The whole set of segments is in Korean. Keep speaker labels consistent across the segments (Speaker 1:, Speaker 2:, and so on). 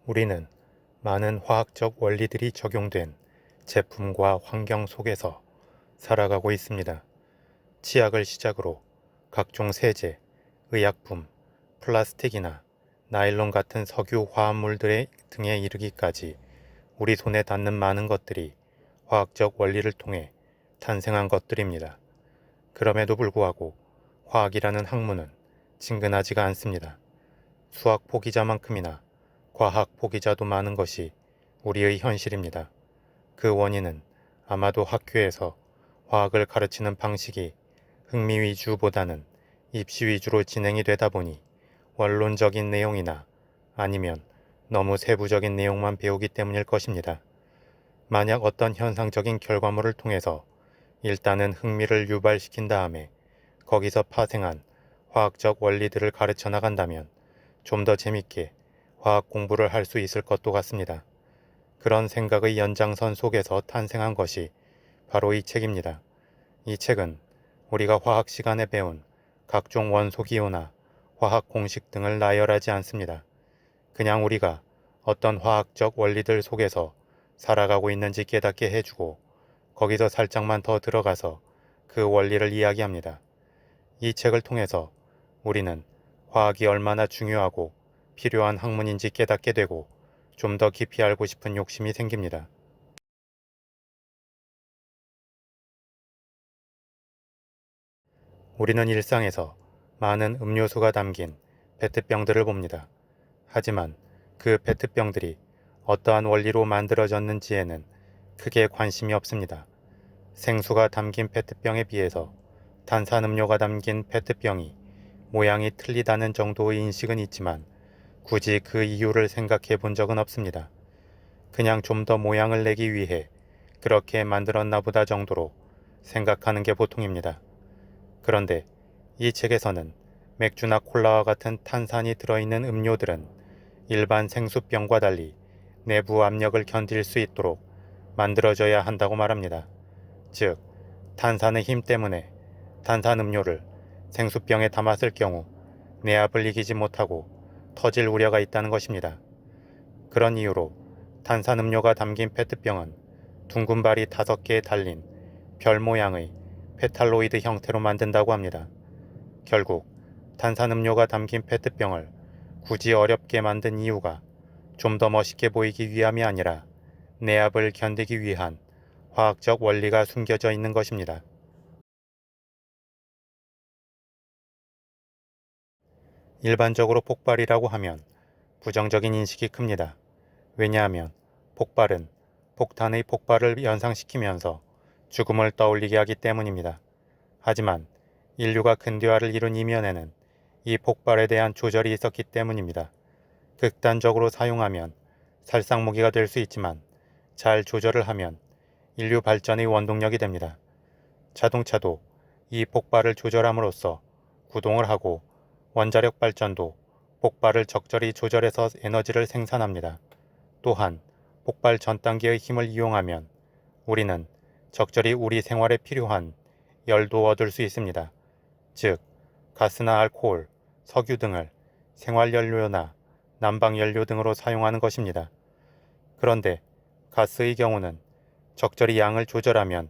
Speaker 1: 우리는 많은 화학적 원리들이 적용된 제품과 환경 속에서 살아가고 있습니다. 치약을 시작으로 각종 세제, 의약품, 플라스틱이나 나일론 같은 석유 화합물들 등에 이르기까지 우리 손에 닿는 많은 것들이 화학적 원리를 통해 탄생한 것들입니다. 그럼에도 불구하고 화학이라는 학문은 친근하지가 않습니다. 수학 포기자만큼이나 과학 포기자도 많은 것이 우리의 현실입니다. 그 원인은 아마도 학교에서 화학을 가르치는 방식이 흥미 위주보다는 입시 위주로 진행이 되다 보니 원론적인 내용이나 아니면 너무 세부적인 내용만 배우기 때문일 것입니다. 만약 어떤 현상적인 결과물을 통해서 일단은 흥미를 유발시킨 다음에 거기서 파생한 화학적 원리들을 가르쳐 나간다면 좀 더 재밌게 화학 공부를 할 수 있을 것도 같습니다. 그런 생각의 연장선 속에서 탄생한 것이 바로 이 책입니다. 이 책은 우리가 화학 시간에 배운 각종 원소 기호나 화학 공식 등을 나열하지 않습니다. 그냥 우리가 어떤 화학적 원리들 속에서 살아가고 있는지 깨닫게 해주고 거기서 살짝만 더 들어가서 그 원리를 이야기합니다. 이 책을 통해서 우리는 화학이 얼마나 중요하고 필요한 학문인지 깨닫게 되고 좀 더 깊이 알고 싶은 욕심이 생깁니다. 우리는 일상에서 많은 음료수가 담긴 페트병들을 봅니다. 하지만 그 페트병들이 어떠한 원리로 만들어졌는지에는 크게 관심이 없습니다. 생수가 담긴 페트병에 비해서 탄산음료가 담긴 페트병이 모양이 틀리다는 정도의 인식은 있지만 굳이 그 이유를 생각해 본 적은 없습니다. 그냥 좀 더 모양을 내기 위해 그렇게 만들었나 보다 정도로 생각하는 게 보통입니다. 그런데 이 책에서는 맥주나 콜라와 같은 탄산이 들어있는 음료들은 일반 생수병과 달리 내부 압력을 견딜 수 있도록 만들어져야 한다고 말합니다. 즉, 탄산의 힘 때문에 탄산음료를 생수병에 담았을 경우 내압을 이기지 못하고 터질 우려가 있다는 것입니다. 그런 이유로 탄산음료가 담긴 페트병은 둥근 발이 5개 달린 별 모양의 페탈로이드 형태로 만든다고 합니다. 결국 탄산음료가 담긴 페트병을 굳이 어렵게 만든 이유가 좀 더 멋있게 보이기 위함이 아니라 내압을 견디기 위한 화학적 원리가 숨겨져 있는 것입니다. 일반적으로 폭발이라고 하면 부정적인 인식이 큽니다. 왜냐하면 폭발은 폭탄의 폭발을 연상시키면서 죽음을 떠올리게 하기 때문입니다. 하지만 인류가 근대화를 이룬 이면에는 이 폭발에 대한 조절이 있었기 때문입니다. 극단적으로 사용하면 살상무기가 될 수 있지만 잘 조절을 하면 인류 발전의 원동력이 됩니다. 자동차도 이 폭발을 조절함으로써 구동을 하고 원자력 발전도 폭발을 적절히 조절해서 에너지를 생산합니다. 또한 폭발 전 단계의 힘을 이용하면 우리는 적절히 우리 생활에 필요한 열도 얻을 수 있습니다. 즉, 가스나 알코올, 석유 등을 생활연료나 난방연료 등으로 사용하는 것입니다. 그런데 가스의 경우는 적절히 양을 조절하면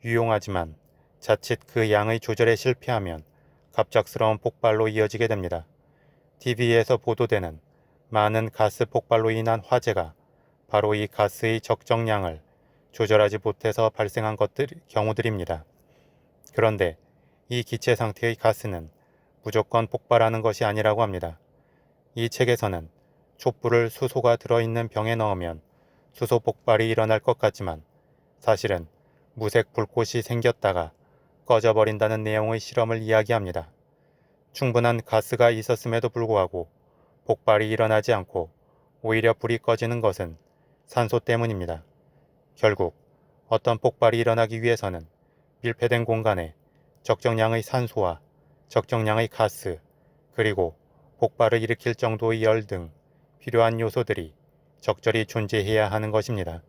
Speaker 1: 유용하지만 자칫 그 양의 조절에 실패하면 갑작스러운 폭발로 이어지게 됩니다. TV에서 보도되는 많은 가스 폭발로 인한 화재가 바로 이 가스의 적정량을 조절하지 못해서 발생한 경우들입니다. 그런데 이 기체 상태의 가스는 무조건 폭발하는 것이 아니라고 합니다. 이 책에서는 촛불을 수소가 들어있는 병에 넣으면 수소 폭발이 일어날 것 같지만 사실은 무색 불꽃이 생겼다가 꺼져버린다는 내용의 실험을 이야기합니다. 충분한 가스가 있었음에도 불구하고 폭발이 일어나지 않고 오히려 불이 꺼지는 것은 산소 때문입니다. 결국 어떤 폭발이 일어나기 위해서는 밀폐된 공간에 적정량의 산소와 적정량의 가스, 그리고 폭발을 일으킬 정도의 열 등 필요한 요소들이 적절히 존재해야 하는 것입니다.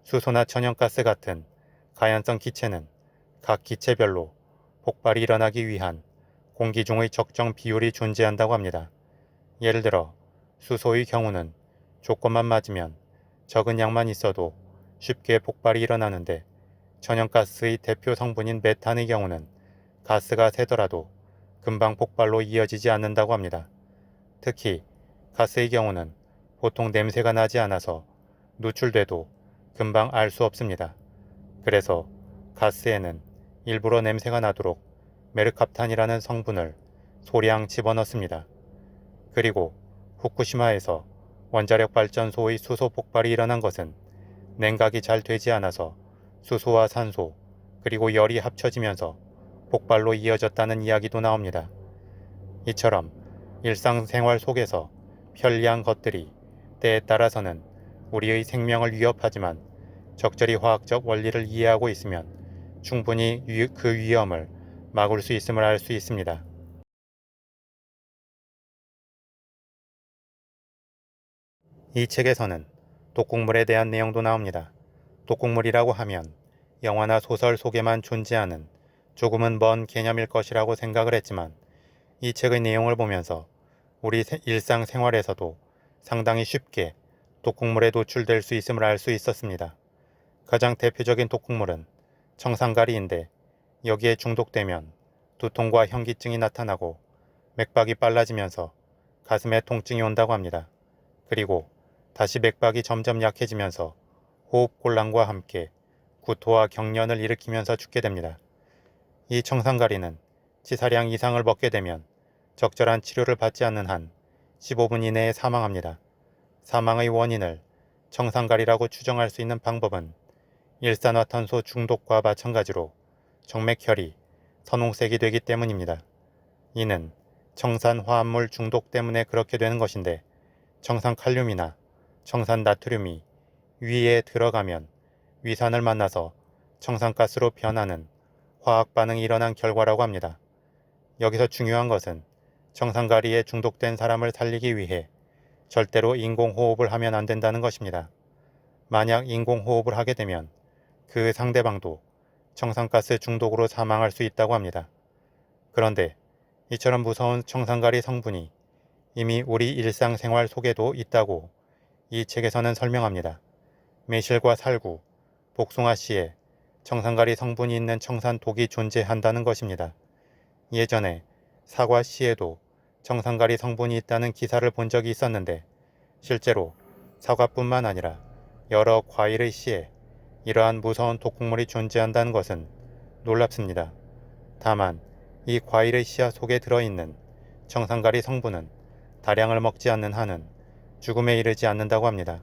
Speaker 1: 수소나 천연가스 같은 가연성 기체는 각 기체별로 폭발이 일어나기 위한 공기 중의 적정 비율이 존재한다고 합니다. 예를 들어 수소의 경우는 조건만 맞으면 적은 양만 있어도 쉽게 폭발이 일어나는데 천연가스의 대표 성분인 메탄의 경우는 가스가 새더라도 금방 폭발로 이어지지 않는다고 합니다. 특히 가스의 경우는 보통 냄새가 나지 않아서 누출돼도 금방 알 수 없습니다. 그래서 가스에는 일부러 냄새가 나도록 메르캅탄이라는 성분을 소량 집어넣습니다. 그리고 후쿠시마에서 원자력 발전소의 수소 폭발이 일어난 것은 냉각이 잘 되지 않아서 수소와 산소 그리고 열이 합쳐지면서 폭발로 이어졌다는 이야기도 나옵니다. 이처럼 일상생활 속에서 편리한 것들이 때에 따라서는 우리의 생명을 위협하지만 적절히 화학적 원리를 이해하고 있으면 충분히 그 위험을 막을 수 있음을 알 수 있습니다. 이 책에서는 독극물에 대한 내용도 나옵니다. 독극물이라고 하면 영화나 소설 속에만 존재하는 조금은 먼 개념일 것이라고 생각을 했지만 이 책의 내용을 보면서 우리 일상생활에서도 상당히 쉽게 독극물에 노출될 수 있음을 알 수 있었습니다. 가장 대표적인 독극물은 청산가리인데 여기에 중독되면 두통과 현기증이 나타나고 맥박이 빨라지면서 가슴에 통증이 온다고 합니다. 그리고 다시 맥박이 점점 약해지면서 호흡곤란과 함께 구토와 경련을 일으키면서 죽게 됩니다. 이 청산가리는 치사량 이상을 먹게 되면 적절한 치료를 받지 않는 한 15분 이내에 사망합니다. 사망의 원인을 청산가리라고 추정할 수 있는 방법은 일산화탄소 중독과 마찬가지로 정맥혈이 선홍색이 되기 때문입니다. 이는 청산화합물 중독 때문에 그렇게 되는 것인데 청산칼륨이나 청산나트륨이 위에 들어가면 위산을 만나서 청산가스로 변하는 화학 반응이 일어난 결과라고 합니다. 여기서 중요한 것은 청산가리에 중독된 사람을 살리기 위해 절대로 인공호흡을 하면 안 된다는 것입니다. 만약 인공호흡을 하게 되면 그 상대방도 청산가스 중독으로 사망할 수 있다고 합니다. 그런데 이처럼 무서운 청산가리 성분이 이미 우리 일상생활 속에도 있다고 이 책에서는 설명합니다. 매실과 살구, 복숭아씨에 청산가리 성분이 있는 청산독이 존재한다는 것입니다. 예전에 사과씨에도 청산가리 성분이 있다는 기사를 본 적이 있었는데 실제로 사과뿐만 아니라 여러 과일의 씨에 이러한 무서운 독극물이 존재한다는 것은 놀랍습니다. 다만 이 과일의 씨앗 속에 들어있는 청산가리 성분은 다량을 먹지 않는 한은 죽음에 이르지 않는다고 합니다.